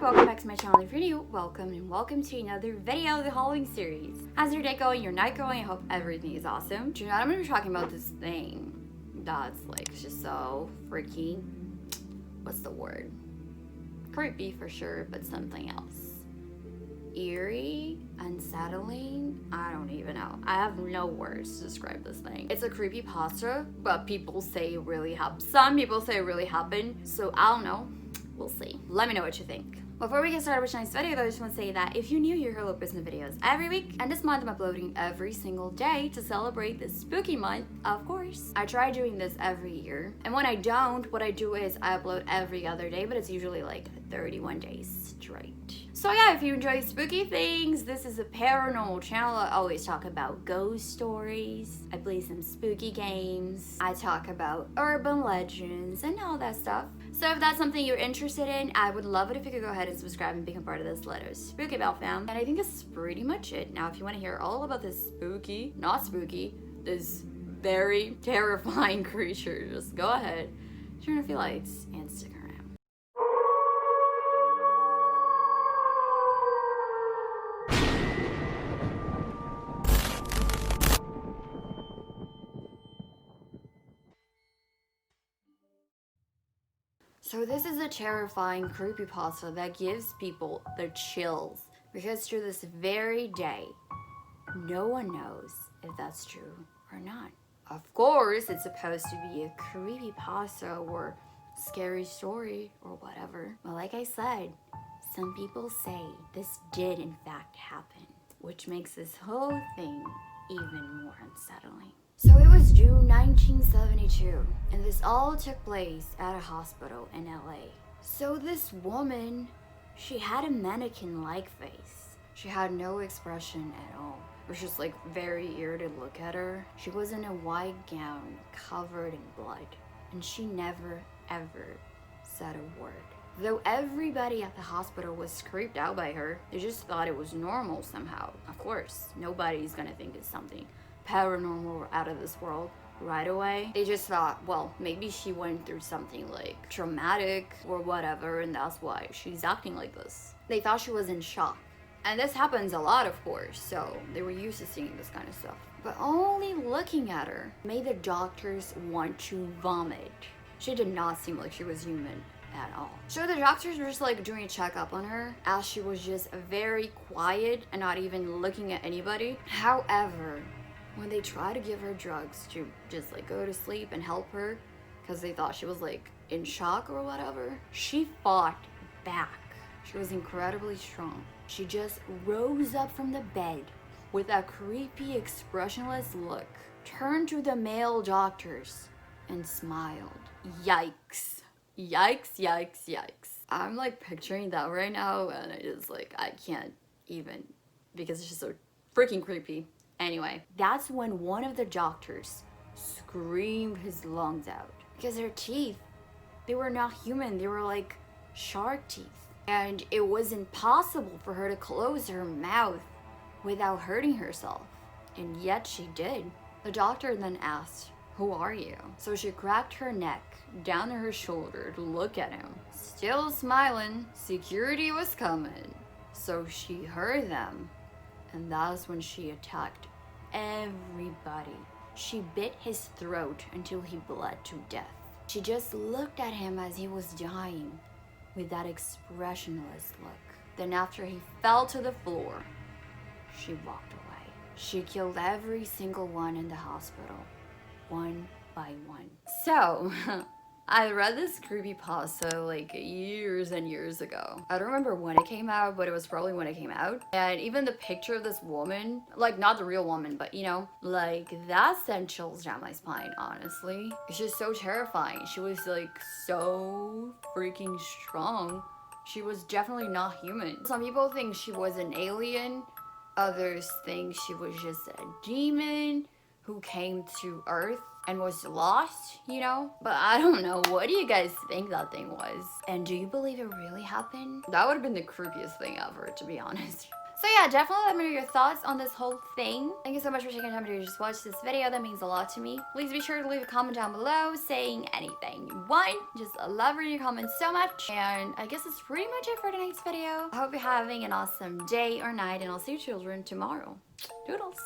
welcome back to my channel. If you're new, welcome and welcome to another video of the Halloween series. How's your day going, your night going? I hope everything is awesome. Tonight I'm going to be talking about this thing that's like just so freaky. What's the word? Creepy for sure, but something else. Eerie, unsettling, I don't even know. I have no words to describe this thing. It's a creepypasta, but people say it really happened. Some people say it really happened, so I don't know. We'll see. Let me know what you think. Before we get started with tonight's video though, I just want to say that if you're new here, I upload new videos every week, and this month I'm uploading every single day to celebrate this spooky month, of course. I try doing this every year, and when I don't, what I do is I upload every other day, but it's usually like 31 days straight. So yeah, if you enjoy spooky things, this is a paranormal channel. I always talk about ghost stories, I play some spooky games, I talk about urban legends and all that stuff. So if that's something you're interested in, I would love it if you could go ahead and subscribe and become part of this little spooky bell fam. And I think that's pretty much it. Now if you want to hear all about this spooky, not spooky, this very terrifying creature, just go ahead, turn off your lights and stick around. So this is a terrifying creepypasta that gives people the chills, because to this very day, no one knows if that's true or not. Of course, it's supposed to be a creepypasta or scary story or whatever. But like I said, some people say this did in fact happen, which makes this whole thing even more unsettling. So it was June 1972, and this all took place at a hospital in LA. So this woman, she had a mannequin-like face. She had no expression at all. It was just like very eerie to look at her. She was in a white gown covered in blood, and she never ever said a word. Though everybody at the hospital was creeped out by her, they just thought it was normal somehow. Of course, nobody's gonna think it's something paranormal or out of this world right away. They just thought, well, maybe she went through something like traumatic or whatever, and that's why she's acting like this. They thought she was in shock. And this happens a lot, of course, so they were used to seeing this kind of stuff. But only looking at her made the doctors want to vomit. She did not seem like she was human at all. So the doctors were just like doing a checkup on her, as she was just very quiet and not even looking at anybody. However, when they tried to give her drugs to just like go to sleep and help her, because they thought she was like in shock or whatever, she fought back. She was incredibly strong. She just rose up from the bed with a creepy, expressionless look, turned to the male doctors and smiled. Yikes. Yikes, yikes, yikes. I'm like picturing that right now, and it is like, I can't even, because it's just so freaking creepy. Anyway, that's when one of the doctors screamed his lungs out, because her teeth, they were not human. They were like shark teeth, and it was impossible for her to close her mouth without hurting herself, and yet she did. The doctor then asked, "Who are you?" So she cracked her neck down to her shoulder to look at him. Still smiling, security was coming, so she heard them. And that's when she attacked everybody. She bit his throat until he bled to death. She just looked at him as he was dying with that expressionless look. Then after he fell to the floor, she walked away. She killed every single one in the hospital, one by one. So, I read this creepypasta like years and years ago. I don't remember when it came out, but it was probably when it came out. And even the picture of this woman, like not the real woman, but you know, like that sent chills down my spine, honestly. It's just so terrifying. She was like so freaking strong. She was definitely not human. Some people think she was an alien. Others think she was just a demon who came to Earth and was lost, you know? But I don't know, what do you guys think that thing was? And do you believe it really happened? That would have been the creepiest thing ever, to be honest. So yeah, definitely let me know your thoughts on this whole thing. Thank you so much for taking time to just watch this video. That means a lot to me. Please be sure to leave a comment down below saying anything you want. Just love reading your comments so much. And I guess that's pretty much it for tonight's video. I hope you're having an awesome day or night, and I'll see you children tomorrow. Doodles.